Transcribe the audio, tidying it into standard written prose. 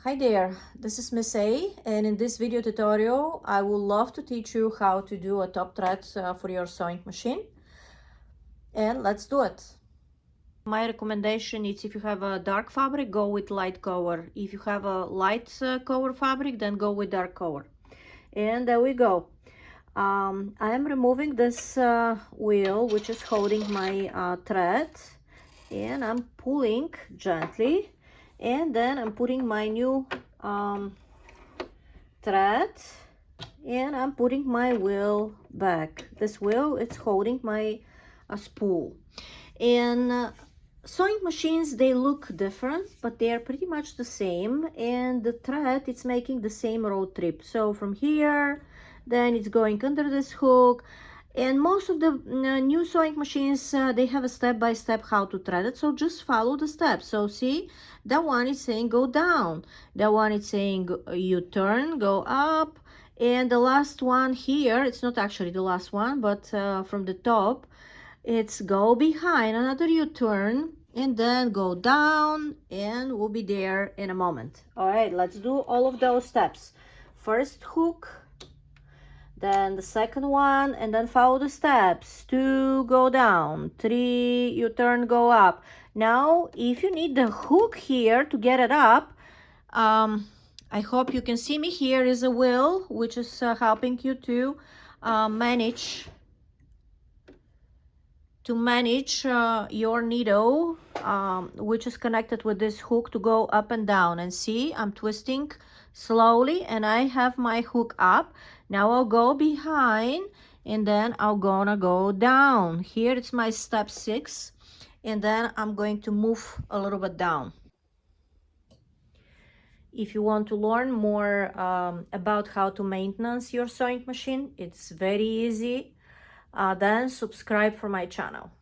Hi there, this is Miss A, and in this video tutorial I would love to teach you how to do a top thread for your sewing machine, and let's do it. My recommendation is, if you have a dark fabric, go with light color. If you have a light color fabric, then go with dark color. And there we go. I am removing this wheel which is holding my thread, and I'm pulling gently, and then I'm putting my new thread, and I'm putting my wheel back. This wheel, it's holding my spool. And sewing machines, they look different, but they are pretty much the same, and the thread, it's making the same road trip. So from here, then it's going under this hook. And most of the new sewing machines, they have a step-by-step how to thread it, so just follow the steps. So see, that one is saying go down, that one is saying you turn, go up, and the last one here, it's not actually the last one, but from the top, it's go behind, another U-turn, and then go down, and we'll be there in a moment. All right, let's do all of those steps. First hook, then the second one, and then follow the steps. 2, go down. 3, U-turn, go up. Now, if you need the hook here to get it up, I hope you can see me. Here is a wheel which is helping you to manage your needle, which is connected with this hook, to go up and down. And see, I'm twisting slowly and I have my hook up. Now I'll go behind, and then I'm gonna go down. Here it's my step 6, and then I'm going to move a little bit down. If you want to learn more about how to maintenance your sewing machine, it's very easy. Then subscribe for my channel.